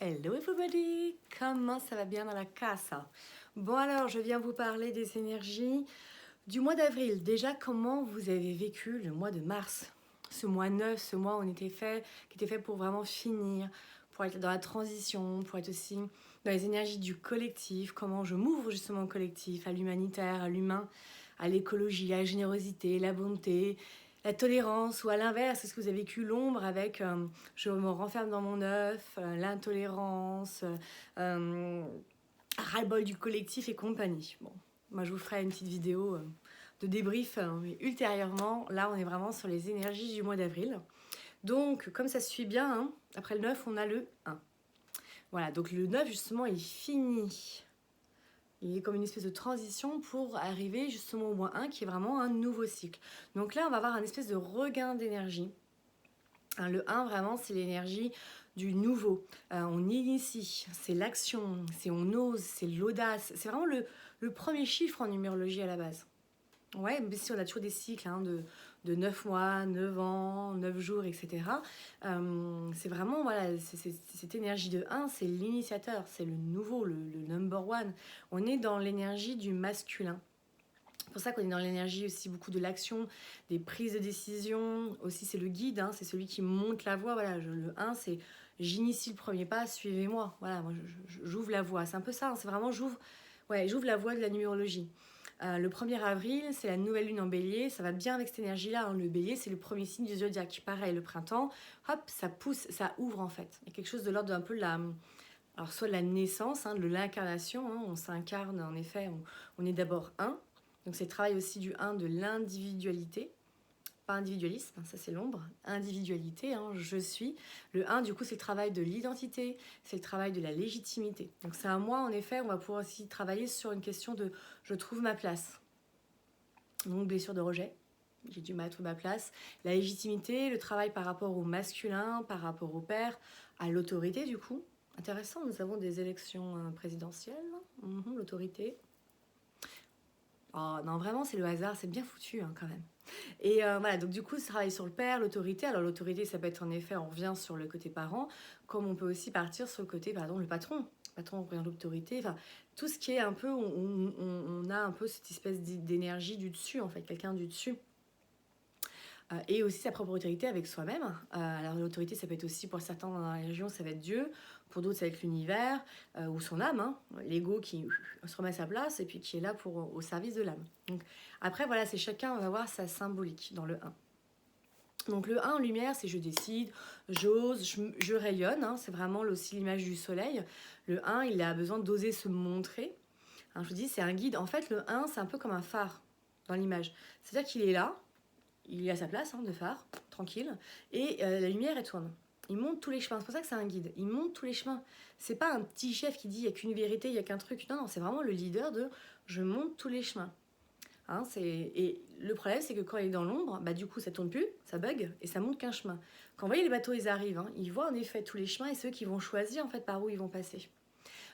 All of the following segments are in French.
Hello everybody, comment ça va bien dans la casa? Bon alors, je viens vous parler des énergies du mois d'avril. Déjà, comment vous avez vécu le mois de mars? Ce mois neuf, ce mois où qui était fait pour vraiment finir, pour être dans la transition, pour être aussi dans les énergies du collectif. Comment je m'ouvre justement au collectif, à l'humanitaire, à l'humain, à l'écologie, à la générosité, la bonté, la tolérance, ou à l'inverse, est-ce que vous avez vécu l'ombre avec je me renferme dans mon œuf, l'intolérance, ras-le-bol du collectif et compagnie. Bon, moi je vous ferai une petite vidéo de débrief mais ultérieurement. Là, on est vraiment sur les énergies du mois d'avril. Donc, comme ça se suit bien, hein, après le 9, on a le 1. Voilà, donc le 9, justement, il finit. Il est comme une espèce de transition pour arriver justement au mois 1, qui est vraiment un nouveau cycle. Donc là, on va avoir un espèce de regain d'énergie. Hein, le 1, vraiment, c'est l'énergie du nouveau. On initie, c'est l'action, c'est on ose, c'est l'audace. C'est vraiment le premier chiffre en numérologie à la base. Ouais, mais si on a toujours des cycles de 9 mois, 9 ans, 9 jours, etc. C'est vraiment, voilà, cette énergie de 1, c'est l'initiateur, c'est le nouveau, le number one. On est dans l'énergie du masculin. C'est pour ça qu'on est dans l'énergie aussi beaucoup de l'action, des prises de décision. Aussi, c'est le guide, hein, c'est celui qui monte la voie. Voilà, le 1, c'est j'initie le premier pas, suivez-moi. Voilà, moi, j'ouvre la voie. C'est un peu ça, hein, c'est vraiment j'ouvre la voie de la numérologie. Le 1er avril, c'est la nouvelle lune en bélier. Ça va bien avec cette énergie-là. Hein. Le bélier, c'est le premier signe du zodiaque. Pareil, le printemps, hop, ça pousse, ça ouvre en fait. Il y a quelque chose de l'ordre d'un peu de la... Alors, soit de la naissance, hein, de l'incarnation. Hein, on s'incarne, en effet, on est d'abord un. Donc, c'est le travail aussi du 1 de l'individualité. Pas individualisme, ça c'est l'ombre. Individualité, hein, je suis. Le 1, du coup, c'est le travail de l'identité, c'est le travail de la légitimité. Donc c'est un mois, en effet, on va pouvoir aussi travailler sur une question de je trouve ma place. Donc blessure de rejet, j'ai du mal à trouver ma place. La légitimité, le travail par rapport au masculin, par rapport au père, à l'autorité du coup. Intéressant, nous avons des élections présidentielles, l'autorité. Oh non, vraiment, c'est le hasard, c'est bien foutu hein, quand même. Et voilà, donc du coup, ça travaille sur le père, l'autorité. Alors l'autorité, ça peut être en effet, on revient sur le côté parent, comme on peut aussi partir sur le côté, pardon, le patron. Le patron représente l'autorité, enfin, tout ce qui est un peu, on a un peu cette espèce d'énergie du dessus, en fait, quelqu'un du dessus. Et aussi sa propre autorité avec soi-même. Alors l'autorité, ça peut être aussi, pour certains dans la région, ça va être Dieu, pour d'autres, ça va être l'univers, ou son âme, hein, l'ego qui se remet à sa place et puis qui est là au service de l'âme. Donc après, voilà, c'est chacun va avoir sa symbolique dans le 1. Donc le 1 en lumière, c'est je décide, j'ose, je rayonne, hein, c'est vraiment aussi l'image du soleil. Le 1, il a besoin d'oser se montrer. Hein, je vous dis, c'est un guide. En fait, le 1, c'est un peu comme un phare dans l'image. C'est-à-dire qu'il est là, il est à sa place hein, de phare, tranquille, et la lumière, elle tourne. Il monte tous les chemins, c'est pour ça que c'est un guide. Il monte tous les chemins. C'est pas un petit chef qui dit il n'y a qu'une vérité, il n'y a qu'un truc. Non, non, c'est vraiment le leader de je monte tous les chemins. Hein, et le problème, c'est que quand il est dans l'ombre, bah, du coup, ça tourne plus, ça bug, et ça monte qu'un chemin. Quand vous voyez les bateaux, ils arrivent, hein, ils voient en effet tous les chemins, et c'est eux qui vont choisir en fait par où ils vont passer.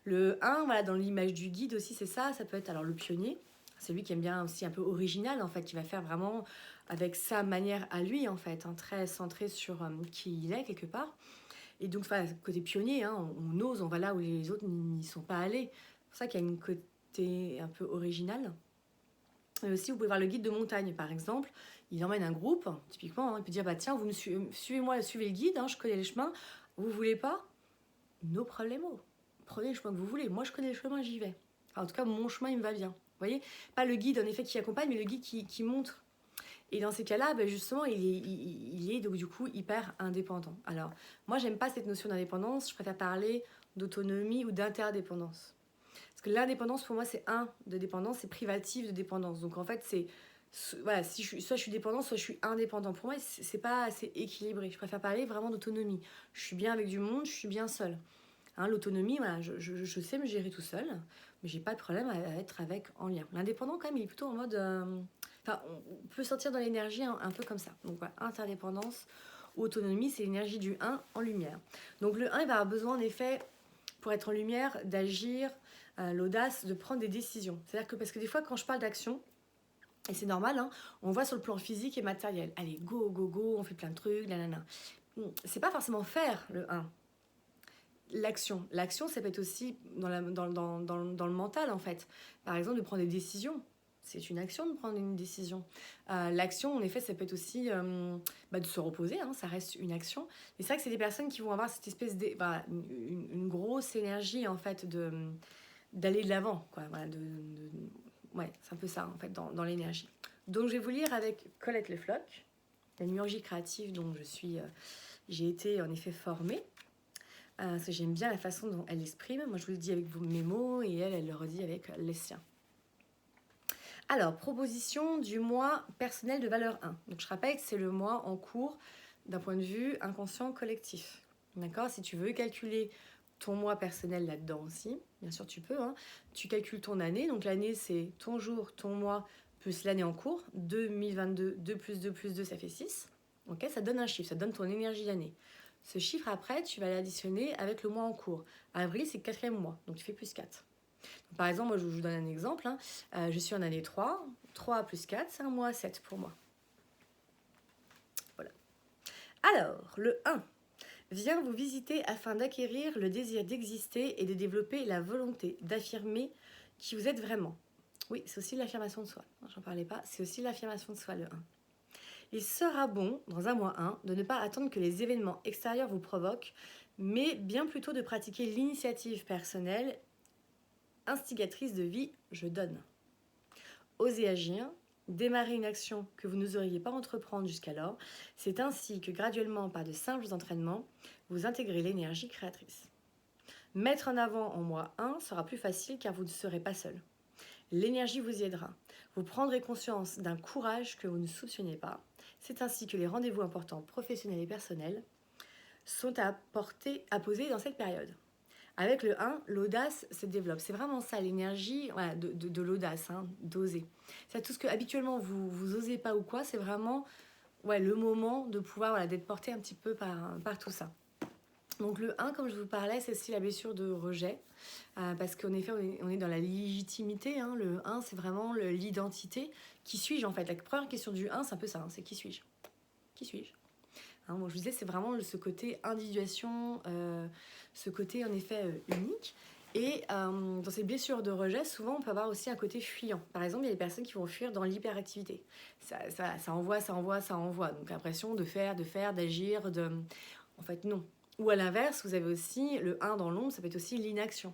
Le 1, voilà, dans l'image du guide aussi, c'est ça. Ça peut être alors le pionnier, c'est lui qui aime bien aussi un peu original, en fait, qui va faire vraiment avec sa manière à lui, en fait, hein, très centré sur qui il est, quelque part. Et donc, voilà, côté pionnier, hein, on ose, on va là où les autres n'y sont pas allés. C'est pour ça qu'il y a une côté un peu original. Aussi, vous pouvez voir le guide de montagne, par exemple. Il emmène un groupe, typiquement. Hein, il peut dire, bah, tiens, vous me suivez-moi, suivez le guide, hein, je connais les chemins. Vous voulez pas? No problemo. Prenez le chemin que vous voulez. Moi, je connais le chemin, j'y vais. Enfin, en tout cas, mon chemin, il me va bien. Vous voyez? Pas le guide, en effet, qui accompagne, mais le guide qui montre. Et dans ces cas-là, ben justement, il est donc du coup hyper indépendant. Alors, moi, j'aime pas cette notion d'indépendance. Je préfère parler d'autonomie ou d'interdépendance. Parce que l'indépendance, pour moi, c'est de dépendance, c'est privatif de dépendance. Donc, en fait, c'est... Voilà, soit je suis dépendant, soit je suis indépendant. Pour moi, c'est pas assez équilibré. Je préfère parler vraiment d'autonomie. Je suis bien avec du monde, je suis bien seule. Hein, l'autonomie, voilà, je sais me gérer tout seul, mais j'ai pas de problème à être avec en lien. L'indépendant, quand même, il est plutôt en mode... Enfin, on peut sortir dans l'énergie un peu comme ça. Donc, voilà, interdépendance, autonomie, c'est l'énergie du 1 en lumière. Donc, le 1, il va avoir besoin, en effet, pour être en lumière, d'agir, l'audace, de prendre des décisions. C'est-à-dire que, parce que des fois, quand je parle d'action, et c'est normal, hein, on voit sur le plan physique et matériel. Allez, go, go, go, on fait plein de trucs, nanana. C'est pas forcément faire le 1. l'action. L'action, ça peut être aussi dans le mental, en fait. Par exemple, de prendre des décisions. C'est une action de prendre une décision. L'action, en effet, ça peut être aussi de se reposer, hein, ça reste une action. Et c'est vrai que c'est des personnes qui vont avoir cette espèce une grosse énergie, en fait, d'aller de l'avant, quoi. Voilà, ouais, c'est un peu ça, en fait, dans l'énergie. Donc, je vais vous lire avec Colette Lefloc, la numérologie créative dont j'ai été, en effet, formée. Parce que j'aime bien la façon dont elle l'exprime. Moi, je vous le dis avec mes mots et elle le redit avec les siens. Alors, proposition du mois personnel de valeur 1. Donc, je rappelle que c'est le mois en cours d'un point de vue inconscient collectif. D'accord? Si tu veux calculer ton mois personnel là-dedans aussi, bien sûr tu peux, hein. Tu calcules ton année. Donc, l'année, c'est ton jour, ton mois, plus l'année en cours. 2022, 2 plus 2 plus 2, ça fait 6. Ok? Ça donne un chiffre, ça donne ton énergie d'année. Ce chiffre, après, tu vas l'additionner avec le mois en cours. Avril, c'est le 4e mois, donc tu fais plus 4. Par exemple, moi, je vous donne un exemple. Hein. Je suis en année 3. 3 plus 4, c'est un mois 7 pour moi. Voilà. Alors, le 1 vient vous visiter afin d'acquérir le désir d'exister et de développer la volonté d'affirmer qui vous êtes vraiment. Oui, c'est aussi l'affirmation de soi. J'en parlais pas, c'est aussi l'affirmation de soi, le 1. Il sera bon, dans un mois 1, de ne pas attendre que les événements extérieurs vous provoquent, mais bien plutôt de pratiquer l'initiative personnelle instigatrice de vie, je donne. Osez agir, démarrer une action que vous n'oseriez pas entreprendre jusqu'alors. C'est ainsi que graduellement, par de simples entraînements, vous intégrez l'énergie créatrice. Mettre en avant en mois 1 sera plus facile car vous ne serez pas seul. L'énergie vous y aidera. Vous prendrez conscience d'un courage que vous ne soupçonniez pas. C'est ainsi que les rendez-vous importants professionnels et personnels sont à poser dans cette période. Avec le 1, l'audace se développe. C'est vraiment ça, l'énergie voilà, de l'audace, hein, d'oser. C'est tout ce que habituellement vous osez pas ou quoi, c'est vraiment le moment de pouvoir d'être porté un petit peu par tout ça. Donc le 1, comme je vous parlais, c'est aussi la blessure de rejet. Parce qu'en effet, on est dans la légitimité. Hein. Le 1, c'est vraiment l'identité. Qui suis-je en fait? La première question du 1, c'est un peu ça, hein, c'est qui suis-je? Qui suis-je? Hein, moi, je vous disais, c'est vraiment ce côté individuation, ce côté en effet unique. Et dans ces blessures de rejet, souvent, on peut avoir aussi un côté fuyant. Par exemple, il y a des personnes qui vont fuir dans l'hyperactivité. Ça envoie. Donc, l'impression de faire, d'agir, En fait, non. Ou à l'inverse, vous avez aussi le 1 dans l'ombre, ça peut être aussi l'inaction.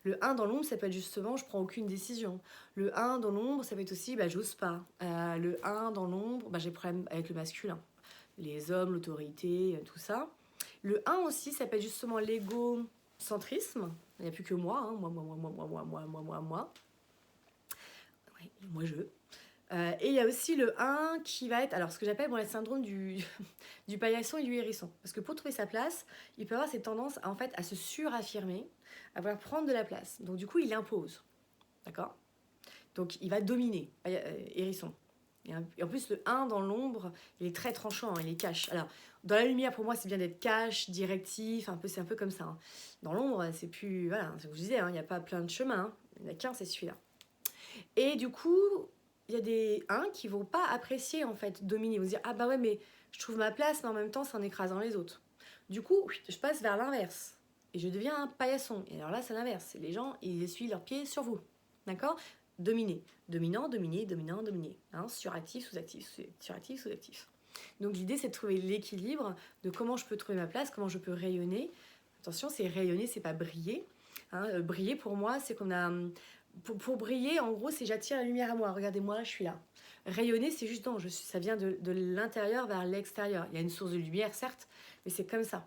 Le 1 dans l'ombre, ça peut être justement, je prends aucune décision. Le 1 dans l'ombre, ça peut être aussi, j'ose pas. Le 1 dans l'ombre, j'ai problème avec le masculin. Les hommes, l'autorité, tout ça. Le 1 aussi, ça peut être justement l'égocentrisme. Il n'y a plus que moi, hein. Moi. Ouais, moi, je. Et il y a aussi le 1 qui va être, alors ce que j'appelle le syndrome du paillasson et du hérisson. Parce que pour trouver sa place, il peut avoir cette tendance en fait, à se suraffirmer, à vouloir prendre de la place. Donc du coup, il impose. D'accord? Donc il va dominer, hérisson. Et en plus, le 1 dans l'ombre, il est très tranchant, il est cash. Alors, dans la lumière, pour moi, c'est bien d'être cash, directif, c'est un peu comme ça. Hein. Dans l'ombre, c'est plus... Voilà, je vous disais, il n'y a pas plein de chemins. Hein. Il n'y en a qu'un, c'est celui-là. Et du coup, il y a des 1 qui vont pas apprécier, en fait, dominer. Ils vont se dire, ah bah ouais, mais je trouve ma place, mais en même temps, c'est en écrasant les autres. Du coup, je passe vers l'inverse. Et je deviens un paillasson. Et alors là, c'est l'inverse. Les gens, ils essuient leurs pieds sur vous. D'accord? Dominer. Dominant, dominer, dominant, dominer. Hein, suractif, sous-actif, suractif, sous-actif. Donc l'idée, c'est de trouver l'équilibre de comment je peux trouver ma place, comment je peux rayonner. Attention, c'est rayonner, c'est pas briller. Hein, briller, pour moi, c'est qu'on a... Pour briller, en gros, c'est j'attire la lumière à moi. Regardez-moi, je suis là. Rayonner, c'est juste non, ça vient de l'intérieur vers l'extérieur. Il y a une source de lumière, certes, mais c'est comme ça.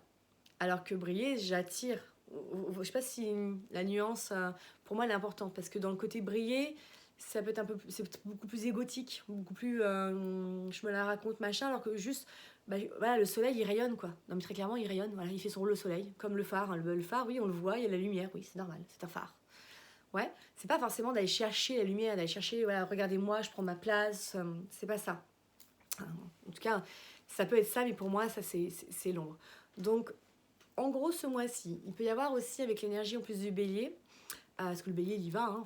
Alors que briller, j'attire. Je sais pas si la nuance, pour moi, elle est importante. Parce que dans le côté briller, ça peut être c'est beaucoup plus égotique, beaucoup plus je me la raconte, machin, alors que juste, le soleil, il rayonne, quoi. Non, mais très clairement, il rayonne. Voilà, il fait son le soleil, comme le phare. Hein. Le phare, oui, on le voit, il y a la lumière, oui, c'est normal, c'est un phare. Ouais, c'est pas forcément d'aller chercher la lumière, d'aller chercher, regardez-moi, je prends ma place, c'est pas ça. En tout cas, ça peut être ça, mais pour moi, ça, c'est l'ombre. Donc, en gros, ce mois-ci, il peut y avoir aussi, avec l'énergie en plus du bélier, parce que le bélier, il y va, hein,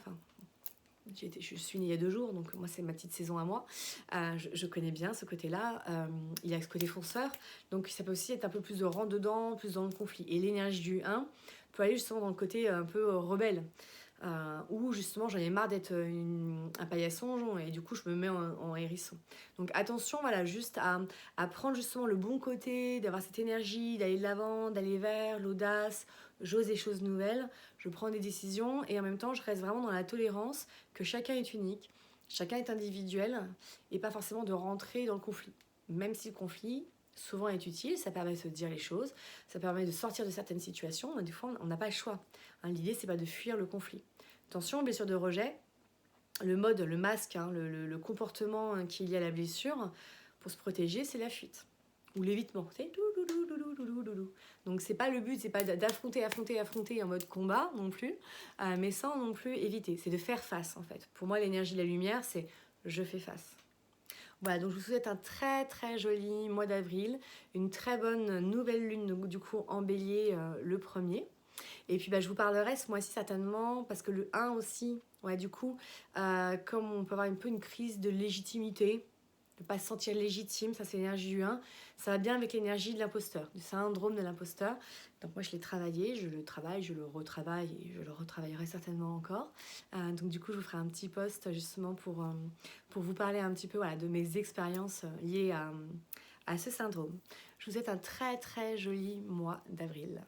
Je suis née il y a 2 jours, donc moi c'est ma petite saison à moi. Je connais bien ce côté-là. Il y a ce côté fonceur, donc ça peut aussi être un peu plus de rentre-dedans, plus dans le conflit. Et l'énergie du 1 peut aller justement dans le côté un peu rebelle. Où justement j'en ai marre d'être un paillasson et du coup je me mets en hérisson. Donc attention, voilà, juste à prendre justement le bon côté, d'avoir cette énergie, d'aller de l'avant, d'aller vers l'audace, j'ose des choses nouvelles, je prends des décisions et en même temps je reste vraiment dans la tolérance que chacun est unique, chacun est individuel et pas forcément de rentrer dans le conflit. Même si le conflit souvent est utile, ça permet de se dire les choses, ça permet de sortir de certaines situations, mais des fois on n'a pas le choix. L'idée c'est pas de fuir le conflit. Attention, blessure de rejet, le mode, le masque, le comportement qui est lié à la blessure, pour se protéger, c'est la fuite. Ou l'évitement. C'est donc c'est pas le but, c'est pas d'affronter en mode combat non plus, mais sans non plus éviter. C'est de faire face en fait. Pour moi, l'énergie de la lumière, c'est je fais face. Voilà, donc je vous souhaite un très très joli mois d'avril, une très bonne nouvelle lune, donc, du coup en bélier le 1er. Et puis je vous parlerai ce mois-ci certainement, parce que le 1 aussi, ouais, du coup, comme on peut avoir un peu une crise de légitimité, de ne pas se sentir légitime, ça c'est l'énergie du 1, ça va bien avec l'énergie de l'imposteur, du syndrome de l'imposteur. Donc moi je l'ai travaillé, je le travaille, je le retravaille et je le retravaillerai certainement encore. Donc du coup je vous ferai un petit post justement pour vous parler un petit peu voilà, de mes expériences liées à ce syndrome. Je vous souhaite un très très joli mois d'avril.